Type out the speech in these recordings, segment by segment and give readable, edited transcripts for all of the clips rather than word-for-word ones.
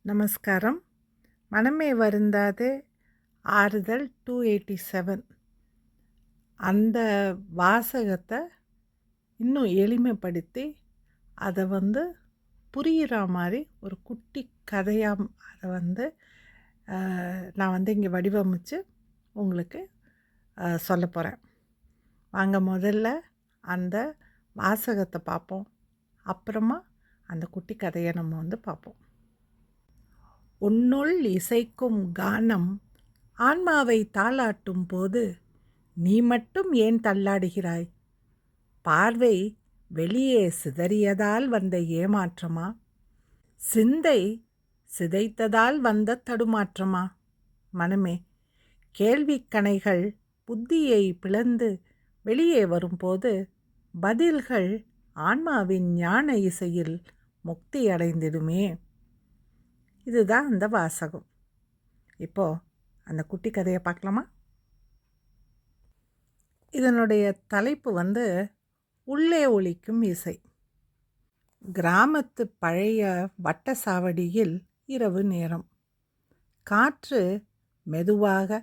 நமஸ்காரம். மனமே வருந்தாதே ஆறுதல் 287 அந்த வாசகத்தை இன்னும் எளிமைப்படுத்தி அதை புரிகிற மாதிரி ஒரு குட்டி கதையாக அதை நான் இங்கே வடிவமைச்சு உங்களுக்கு சொல்ல போகிறேன். வாங்க முதல்ல அந்த வாசகத்தை பார்ப்போம், அப்புறமா அந்த குட்டி கதையை நம்ம பார்ப்போம். உன்னுள் இசைக்கும் கானம் ஆன்மாவை தாளாட்டும் போது நீ மட்டும் ஏன் தள்ளாடுகிறாய்? பார்வை வெளியே சிதறியதால் வந்த ஏமாற்றமா? சிந்தை சிதைத்ததால் வந்த தடுமாற்றமா? மனமே, கேள்விக்கணைகள் புத்தியை பிளந்து வெளியே வரும்போது பதில்கள் ஆன்மாவின் ஞான இசையில் முக்தி அடைந்திடுமே. இதுதான் அந்த வாசகம். இப்போது அந்த குட்டி கதையை பார்க்கலாமா? இதனுடைய தலைப்பு உள்ளே ஒலிக்கும் இசை. கிராமத்து பழைய வட்ட சாவடியில் இரவு நேரம். காற்று மெதுவாக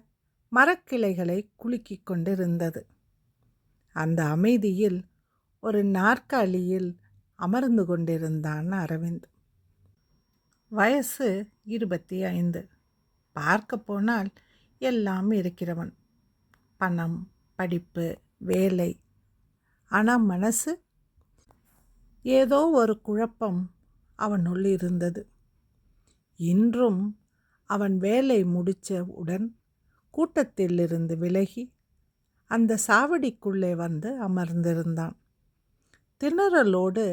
மரக்கிளைகளை குலுக்கிக் கொண்டிருந்தது. அந்த அமைதியில் ஒரு நாற்காலியில் அமர்ந்து கொண்டிருந்தான் அரவிந்த். வயசு 25. பார்க்க போனால் எல்லாம் இருக்கிறவன். பணம், படிப்பு, வேலை. ஆனால் மனசு ஏதோ ஒரு குழப்பம் அவனுள் இருந்தது. இன்றும் அவன் வேலை முடித்தவுடன் கூட்டத்திலிருந்து விலகி அந்த சாவடிக்குள்ளே அமர்ந்திருந்தான். திணறலோடு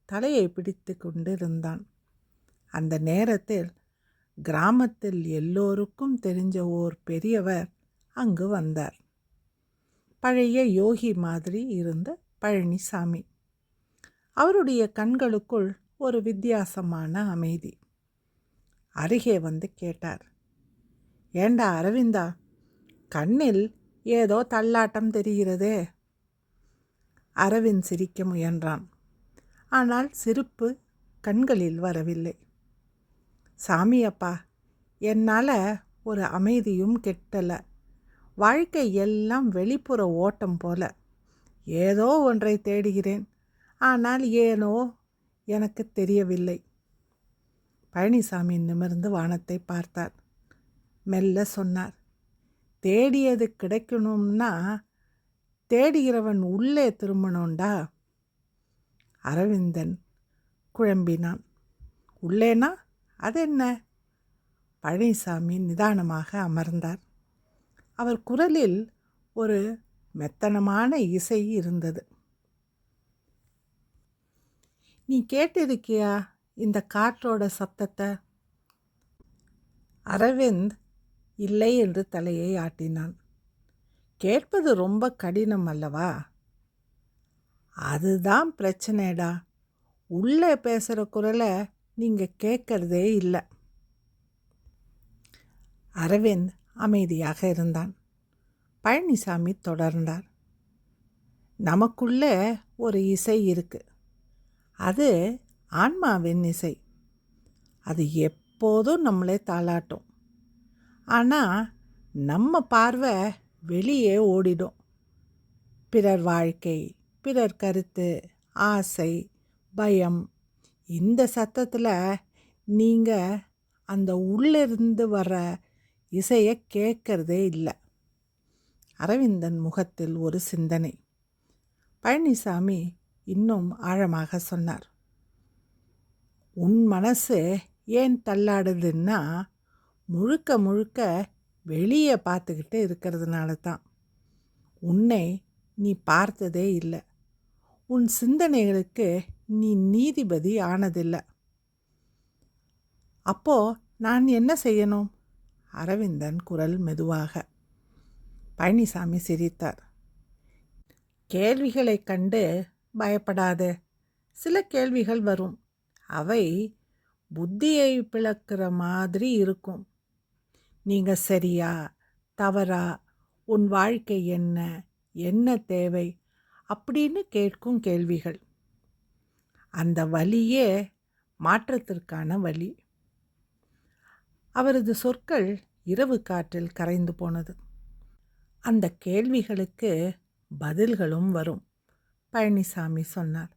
தலையை பிடித்து கொண்டிருந்தான். அந்த நேரத்தில் கிராமத்தில் எல்லோருக்கும் தெரிஞ்ச ஓர் பெரியவர் அங்கு வந்தார். பழைய யோகி மாதிரி இருந்த பழனிசாமி. அவருடைய கண்களுக்குள் ஒரு வித்தியாசமான அமைதி. அருகே கேட்டார், ஏண்டா அரவிந்தா, கண்ணில் ஏதோ தள்ளாட்டம் தெரிகிறதே. அரவிந்த் சிரிக்க முயன்றான். ஆனால் சிரிப்பு கண்களில் வரவில்லை. சாமியப்பா, என்னால் ஒரு அமைதியும் கெட்டலை. வாழ்க்கை எல்லாம் வெளிப்புற ஓட்டம் போல. ஏதோ ஒன்றை தேடுகிறேன், ஆனால் ஏனோ எனக்கு தெரியவில்லை. பழனிசாமி நிமிர்ந்து வானத்தை பார்த்தார். மெல்ல சொன்னார், தேடியது கிடைக்கணும்னா தேடுகிறவன் உள்ளே திரும்பணும்டா. அரவிந்தன் குழம்பினான். உள்ளேனா அது என்ன? பழனிசாமி நிதானமாக அமர்ந்தார். அவர் குரலில் ஒரு மெத்தனமான இசை இருந்தது. நீ கேட்டிருக்கியா இந்த காற்றோட சத்தத்தை? அரவிந்த் இல்லை என்று தலையை ஆட்டினான். கேட்பது ரொம்ப கடினம் அல்லவா? அதுதான் பிரச்சனைடா. உள்ளே பேசுகிற குரலை நீங்கள் கேட்கறதே இல்லை. அரவிந்த் அமைதியாக இருந்தான். பழனிசாமி தொடர்ந்தார். நமக்குள்ளே ஒரு இசை இருக்கு. அது ஆன்மாவின் இசை. அது எப்போதும் நம்மளே தாளாட்டும். ஆனால் நம்ம பார்வை வெளியே ஓடிடும். பிறர் வாழ்க்கை, பிறர் கருத்து, ஆசை, பயம். இந்த சத்தத்தில் நீங்கள் அந்த உள்ளிருந்து வர இசையை கேட்கறதே இல்லை. அரவிந்தன் முகத்தில் ஒரு சிந்தனை. பழனிசாமி இன்னும் ஆழமாக சொன்னார், உன் மனசு ஏன் தள்ளாடுதுன்னா முழுக்க முழுக்க வெளியே பார்த்துக்கிட்டு இருக்கிறதுனால தான். உன்னை நீ பார்த்ததே இல்லை. உன் சிந்தனைகளுக்கு நீ நீதிபதி ஆனதில்லை. அப்போ நான் என்ன செய்யணும்? அரவிந்தன் குரல் மெதுவாக. பழனிசாமி சிரித்தார். கேள்விகளை கண்டு பயப்படாதே. சில கேள்விகள் வரும். அவை புத்தியை பிளக்கிற மாதிரி இருக்கும். நீங்கள் சரியா தவறா, உன் வாழ்க்கை என்ன, என்ன தேவை அப்படின்னு கேட்கும் கேள்விகள். அந்த வழியே மாற்றத்திற்கான வழி. அவரது சொற்கள் இரவு காற்றில் கரைந்து போனது. அந்த கேள்விகளுக்கு பதில்களும் வரும், பழனிசாமி சொன்னார்.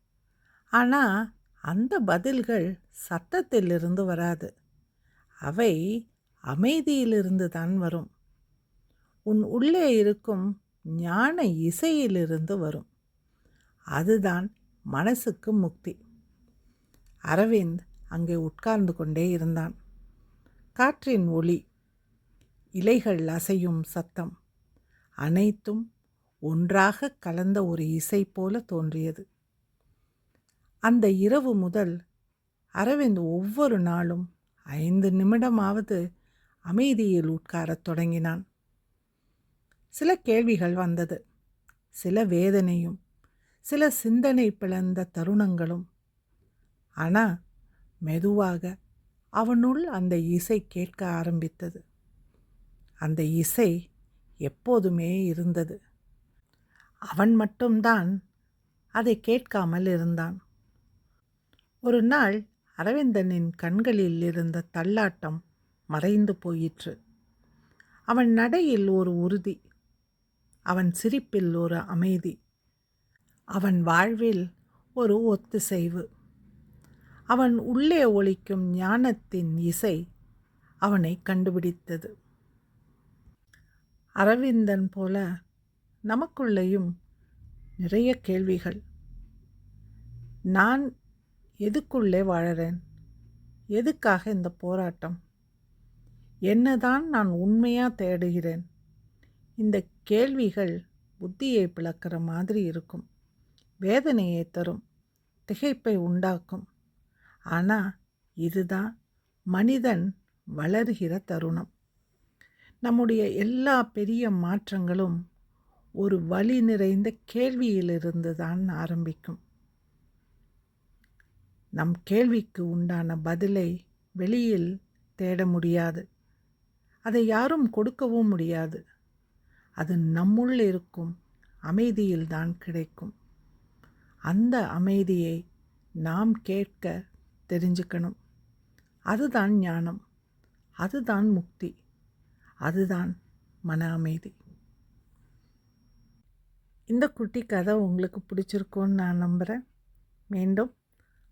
ஆனால் அந்த பதில்கள் சத்தத்திலிருந்து வராது. அவை அமைதியிலிருந்து தான் வரும். உன் உள்ளே இருக்கும் ஞான இசையிலிருந்து வரும். அதுதான் மனசுக்கு முக்தி. அரவிந்த் அங்கே உட்கார்ந்து கொண்டே இருந்தான். காற்றின் ஒளி, இலைகள் அசையும் சத்தம், அனைத்தும் ஒன்றாக கலந்த ஒரு இசை போல தோன்றியது. அந்த இரவு முதல் அரவிந்த் ஒவ்வொரு நாளும் 5 நிமிடமாவது அமைதியில் உட்காரத் தொடங்கினான். சில கேள்விகள் வந்தது, சில வேதனையும், சில சிந்தனை பிளந்த தருணங்களும். ஆனால் மெதுவாக அவனுள் அந்த இசை கேட்க ஆரம்பித்தது. அந்த இசை எப்போதுமே இருந்தது. அவன் மட்டும்தான் அதை கேட்காமல் இருந்தான். ஒரு நாள் அரவிந்தனின் கண்களில் இருந்த தள்ளாட்டம் மறைந்து போயிற்று. அவன் நடையில் ஒரு உறுதி, அவன் சிரிப்பில் ஒரு அமைதி, அவன் வாழ்வில் ஒரு ஒத்திசைவு. அவன் உள்ளே ஒலிக்கும் ஞானத்தின் இசை அவனை கண்டுபிடித்தது. அரவிந்தன் போல நமக்குள்ளேயும் நிறைய கேள்விகள். நான் எதுக்குள்ளே வாழறேன்? எதுக்காக இந்த போராட்டம்? என்னதான் நான் உண்மையாக தேடுகிறேன்? இந்த கேள்விகள் புத்தியை பிளக்கிற மாதிரி இருக்கும், வேதனையை தரும், திகைப்பை உண்டாக்கும். ஆனால் இதுதான் மனிதன் வளர்கிற தருணம். நம்முடைய எல்லா பெரிய மாற்றங்களும் ஒரு வலி நிறைந்த கேள்வியிலிருந்து தான் ஆரம்பிக்கும். நம் கேள்விக்கு உண்டான பதிலை வெளியில் தேட முடியாது, அதை யாரும் கொடுக்கவும் முடியாது. அது நம்முள் இருக்கும் அமைதியில்தான் கிடைக்கும். அந்த அமைதியை நாம் கேட்க தெரிஞ்சுக்கணும். அதுதான் ஞானம், அதுதான் முக்தி, அதுதான் மன அமைதி. இந்த குட்டி கதை உங்களுக்கு பிடிச்சிருக்கும்னு நான் நம்புகிறேன். மீண்டும்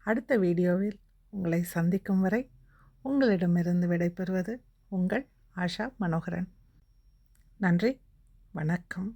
அடுத்த வீடியோவில் உங்களை சந்திக்கும் வரை உங்களிடமிருந்து விடைபெறுவது உங்கள் ஆஷா மனோகரன். நன்றி, வணக்கம்.